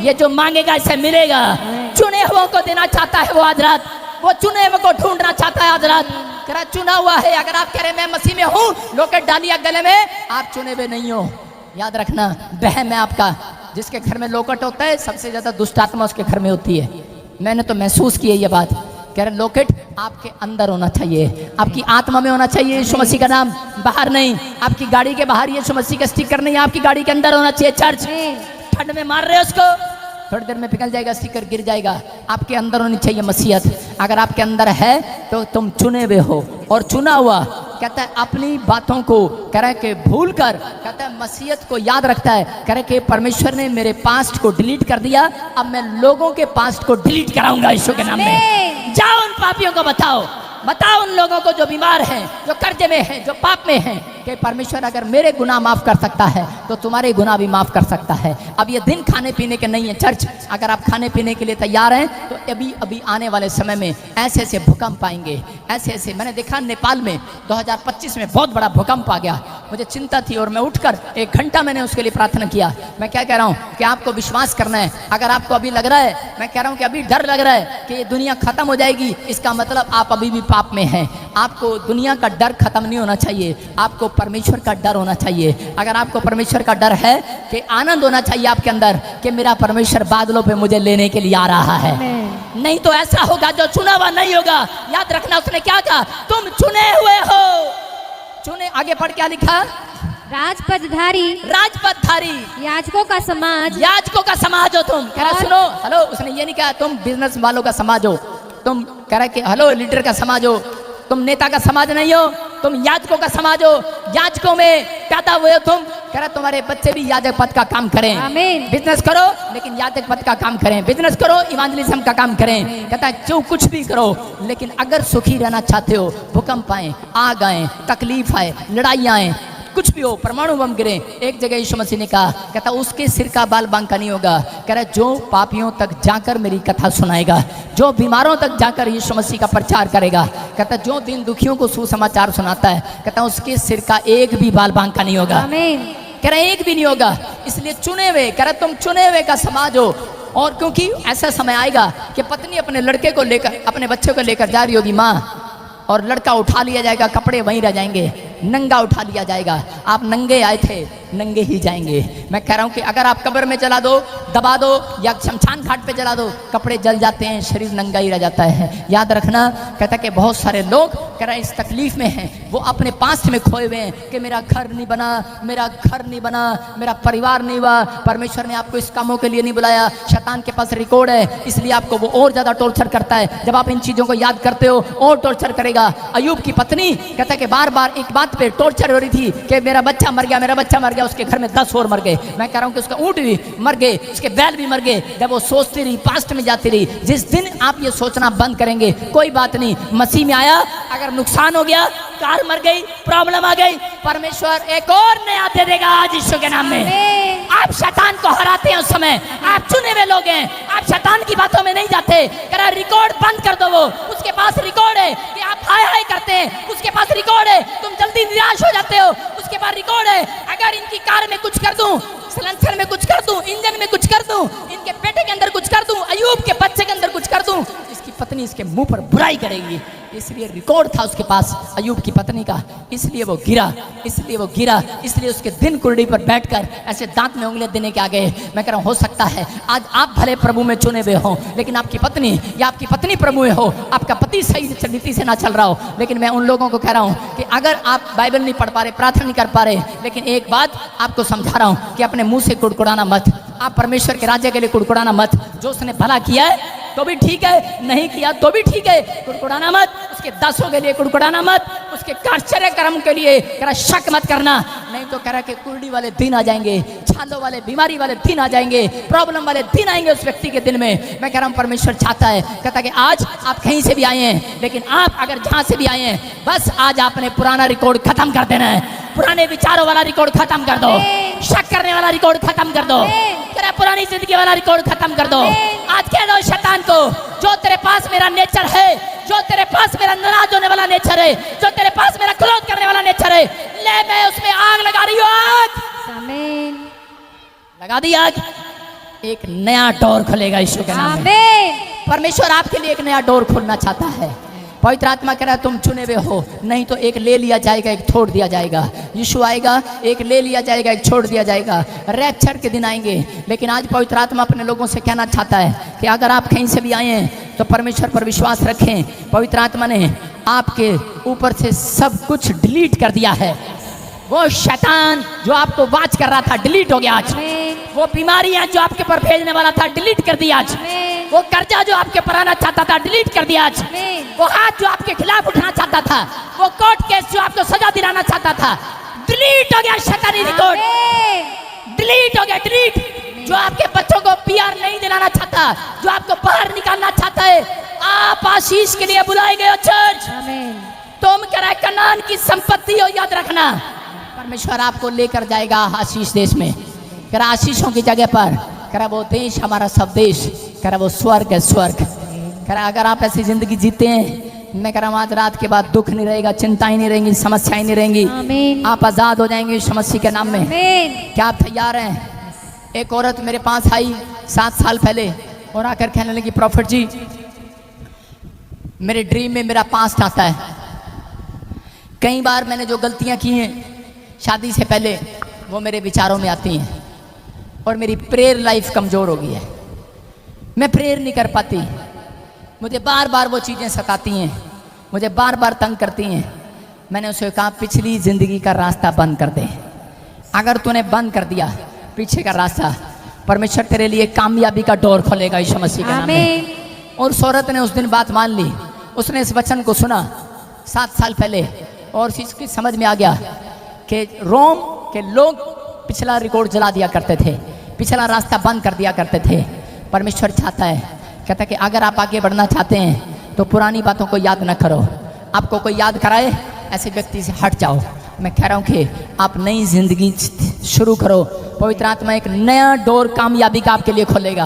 ये जो मांगेगा इसे मिलेगा। चुने हुओं को देना चाहता है वो आज रात, वो चुने हुए को ढूंढना चाहता है आज रात। कह रहा चुना हुआ है। अगर आप कह रहे मैं मसीह में हूँ, लोकेट डालिए गले में, आप चुने हुए नहीं हो। याद रखना, बहम है आपका। जिसके घर में लोकेट होता है सबसे ज्यादा दुष्ट आत्मा उसके घर में होती है। मैंने तो महसूस की है ये बात। कह रहे लोकेट आपके अंदर होना चाहिए, आपकी आत्मा में होना चाहिए। यीशु मसीह का नाम बाहर नहीं, आपकी गाड़ी के बाहर यीशु मसीह का स्टिकर नहीं, आपकी गाड़ी के अंदर होना चाहिए। चर्च ठंड में मार रहे हो उसको, थोड़ी देर में पिघल जाएगा, स्टिकर गिर जाएगा। आपके अंदर होनी चाहिए मसीहत। अगर आपके अंदर है तो तुम चुने हुए हो और चुना हुआ कहता है अपनी बातों को कह रहा है कि भूल कर, कहता है मसीहत को याद रखता है, कह रहा है कि परमेश्वर ने मेरे पास्ट को डिलीट कर दिया, अब मैं लोगों के पास्ट को डिलीट कराऊंगा यीशु के नाम में। जाओ उन पापियों को बताओ उन लोगों को जो बीमार हैं, जो कर्जे में हैं, जो पाप में हैं, कि परमेश्वर अगर मेरे गुनाह माफ कर सकता है तो तुम्हारे गुनाह भी माफ कर सकता है। अब ये दिन खाने पीने के नहीं है चर्च, अगर आप खाने पीने के लिए तैयार हैं तो अभी आने वाले समय में ऐसे ऐसे भूकंप आएंगे, ऐसे ऐसे। मैंने देखा नेपाल में 2025 में बहुत बड़ा भूकंप आ गया, मुझे चिंता थी और मैं उठकर 1 घंटा मैंने उसके लिए प्रार्थना किया। मैं क्या कह रहा हूँ कि आपको विश्वास करना है। अगर आपको अभी लग रहा है, मैं कह रहा हूँ कि अभी डर लग रहा है कि ये दुनिया खत्म हो जाएगी, इसका मतलब आप अभी भी पाप में हैं। आपको दुनिया का डर खत्म नहीं होना चाहिए, आपको परमेश्वर का डर होना चाहिए। अगर आपको परमेश्वर का डर है कि आनंद होना चाहिए आपके अंदर कि मेरा परमेश्वर बादलों पे मुझे लेने के लिए आ रहा है। नहीं तो ऐसा होगा जो चुना हुआ नहीं होगा। याद रखना उसने क्या कहा, तुम चुने हुए हो। चुने, आगे पढ़ क्या लिखा, राजपदधारी याजकों का समाज हो तुम। कह रहा सुनो, हेलो, उसने ये नहीं कहा तुम बिजनेस वालों का समाज हो, तुम कह रहा कि हेलो लीडर का समाज हो, तुम नेता का समाज नहीं हो, तुम याजकों का समाज हो, याजकों में पैदा हुए हो तुम। कह रहा तुम्हारे बच्चे भी याजक पद का काम करें, आमीन। बिजनेस करो लेकिन याजक पद का काम करें, बिजनेस करो इवांजलिज्म का काम करें। कहता है जो कुछ भी करो, लेकिन अगर सुखी रहना चाहते हो, भूकंप आए, आग आए, तकलीफ आए, लड़ाइयाँ आए, कुछ भी हो, परमाणु बम गिरे, एक जगह यीशु मसीह ने कहा, कहता उसके सिर का बाल बांका नहीं होगा। कह रहा जो पापियों तक जाकर मेरी कथा सुनाएगा, जो बीमारों तक जाकर यीशु मसीह का प्रचार करेगा, कहता जो दिन दुखियों को सुसमाचार सुनाता है, कहता उसके सिर का एक भी बाल बांका नहीं होगा। कह रहा एक भी नहीं होगा। इसलिए चुने हुए, कह रहा तुम चुने हुए का समाज हो। और क्योंकि ऐसा समय आएगा कि पत्नी अपने लड़के को लेकर, अपने बच्चे को लेकर जा रही होगी माँ, और लड़का उठा लिया जाएगा, कपड़े वहीं रह जाएंगे, नंगा उठा लिया जाएगा। आप नंगे आए थे, नंगे ही जाएंगे। मैं कह रहा हूँ कि अगर आप कब्र में जला दो, दबा दो, या शमशान घाट पे जला दो, कपड़े जल जाते हैं, शरीर नंगा ही रह जाता है। याद रखना, कहता कि बहुत सारे लोग कह रहे इस तकलीफ में हैं, वो अपने पास्ट में खोए हुए हैं कि मेरा घर नहीं बना, मेरा घर नहीं बना, मेरा परिवार नहीं हुआ। परमेश्वर ने आपको इस कामों के लिए नहीं बुलाया। शैतान के पास रिकॉर्ड है, इसलिए आपको वो और ज़्यादा टॉर्चर करता है। जब आप इन चीज़ों को याद करते हो और टॉर्चर करेगा। अय्यूब की पत्नी कहता कि बार बार एक बात पे टॉर्चर हो रही थी कि मेरा बच्चा मर गया, मेरा बच्चा मर गया। उसके घर में 10 और मर गए। मैं कह रहा हूँ कि उसका ऊँट भी मर गए, उसके बैल भी मर गए। जब वो सोचती रही, पास्ट में जाती रही। जिस दिन आप ये सोचना बंद करेंगे, कोई बात नहीं, मसीह में आया, अगर नुकसान हो गया, कार मर गई, प्रॉब्लम आ गई, परमेश्वर एक और नया दे देगा आज यीशु के नाम में। आप शैतान को हराते हैं उस समय, आप चुने हुए लोग हैं, आप शैतान की बातों में नहीं जाते। कह रिकॉर्ड बंद कर दो, वो उसके पास रिकॉर्ड है कि आप हाय हाय करते हैं, उसके पास रिकॉर्ड है, तुम जल्दी निराश हो जाते हो, उसके पास रिकॉर्ड है। अगर इनकी कार में कुछ कर दूं, सिलेंसर में कुछ कर दूं, इंजन में कुछ कर दूं, इनके पेटे के अंदर कुछ कर दूं, अय्यूब के बच्चे के अंदर कुछ कर दूं, इसकी पत्नी इसके मुंह पर बुराई करेगी। इसलिए रिकॉर्ड था उसके पास अय्यूब की पत्नी का, इसलिए वो गिरा, इसलिए उसके दिन कुर्डी पर बैठकर ऐसे दांत में उंगलियां देने के आ गए। मैं कह रहा हूं, हो सकता है आज आप भले प्रभु में चुने हुए हो, लेकिन आपकी पत्नी या आपकी पत्नी प्रभु में हो, आपका पति सही नीति से ना चल रहा हो। लेकिन मैं उन लोगों को कह रहा हूं कि अगर आप बाइबल नहीं पढ़ पा रहे, प्रार्थना नहीं कर पा रहे, लेकिन एक बात आपको समझा रहा हूं कि अपने मुंह से कुड़कुड़ाना मत। आप परमेश्वर के राज्य के लिए कुड़कुड़ाना मत। जो उसने भला किया है तो भी ठीक है, नहीं किया तो भी ठीक है, कुड़कुड़ाना मत। उसके दासों के लिए कुड़कुड़ाना मत, उसके आश्चर्य कर्म के लिए करा शक मत करना। नहीं तो कह रहा कि कुर्डी वाले दिन आ जाएंगे, छालों वाले, बीमारी वाले दिन आ जाएंगे, प्रॉब्लम वाले दिन आएंगे उस व्यक्ति के दिन में। मैं कह रहा हूँ परमेश्वर चाहता है, कहता कि आज आप कहीं से भी आए हैं, लेकिन आप अगर जहाँ से भी आए हैं, बस आज आपने पुराना रिकॉर्ड खत्म कर देना है। पुराने विचारों वाला रिकॉर्ड खत्म कर दो, शक करने वाला रिकॉर्ड खत्म कर दो, पुरानी जिंदगी वाला रिकॉर्ड खत्म कर दो। आज कह दो शैतान को, जो तेरे पास मेरा नेचर है, जो तेरे पास मेरा नाराज होने वाला नेचर है, जो तेरे पास मेरा क्रोध करने वाला नेचर है, ले मैं उसमें आग लगा रही हूँ। आग आमीन, लगा दी आग, एक नया डोर खुलेगा यीशु के नाम में। परमेश्वर आपके लिए एक नया डोर खोलना चाहता है। पवित्र आत्मा कह रहा है तुम चुने हुए हो, नहीं तो एक ले लिया जाएगा, एक छोड़ दिया जाएगा। यीशु आएगा, एक ले लिया जाएगा, एक छोड़ दिया जाएगा। रैप्चर के दिन आएंगे। लेकिन आज पवित्र आत्मा अपने लोगों से कहना चाहता है कि अगर आप कहीं से भी आए हैं तो परमेश्वर पर विश्वास रखें। पवित्र आत्मा ने आपके ऊपर से सब कुछ डिलीट कर दिया है, वो शैतान जो आपको वाच कर रहा था डिलीट हो गया आज। आमीन, वो बीमारियां जो आपके पर भेजने वाला था डिलीट कर दिया आज। आमीन, वो कर्जा जो आपके पर आना चाहता था डिलीट कर दिया आज। आमीन, वो हाथ जो आपके खिलाफ उठाना चाहता था, वो कोर्ट केस जो आपको सजा दिलाना चाहता था, डिलीट हो गया। शैतानी रिकॉर्ड आमीन, डिलीट हो गया, डिलीट। जो आपके बच्चों को पीआर नहीं दिलाना चाहता, जो आपको बाहर निकालना चाहता है, आप आशीष के लिए बुलाए गए हो चर्च। आमीन, तुम कह रहे कनान की संपत्ति हो, याद रखना परमेश्वर आपको लेकर जाएगा आशीष देश में। कह रहा आशीषों की जगह पर, कह रहा वो देश हमारा सब देश, कह रहा वो स्वर्ग है, स्वर्ग। कह रहा अगर आप ऐसी जिंदगी जीते हैं, मैं कह रहा हूँ आज रात के बाद दुख नहीं रहेगा, चिंताएं नहीं रहेंगी, समस्याएं नहीं रहेंगी, आमीन, आप आजाद हो जाएंगे यीशु मसीह के नाम में। आमीन, क्या आप तैयार हैं? एक औरत मेरे पास आई 7 साल पहले और आकर कहने लगी, प्रॉफिट जी मेरे ड्रीम में मेरा पास्ट आता है। कई बार मैंने जो गलतियां की हैं शादी से पहले वो मेरे विचारों में आती हैं और मेरी प्रेयर लाइफ कमज़ोर हो गई है। मैं प्रेयर नहीं कर पाती, मुझे बार बार वो चीज़ें सताती हैं, मुझे बार बार तंग करती हैं। मैंने उसे कहा पिछली ज़िंदगी का रास्ता बंद कर दे। अगर तूने बंद कर दिया पीछे का रास्ता, परमेश्वर तेरे लिए कामयाबी का डोर खोलेगा यीशु मसीह के नाम में। आमीन, और उस औरत ने उस दिन बात मान ली, उसने इस वचन को सुना 7 साल पहले और इसकी समझ में आ गया कि रोम के लोग पिछला रिकॉर्ड जला दिया करते थे, पिछला रास्ता बंद कर दिया करते थे। परमेश्वर चाहता है, कहता है कि अगर आप आगे बढ़ना चाहते हैं तो पुरानी बातों को याद न करो। आपको कोई याद कराए ऐसे व्यक्ति से हट जाओ। मैं कह रहा हूँ कि आप नई जिंदगी शुरू करो। पवित्र आत्मा एक नया डोर कामयाबी का आपके लिए खोलेगा।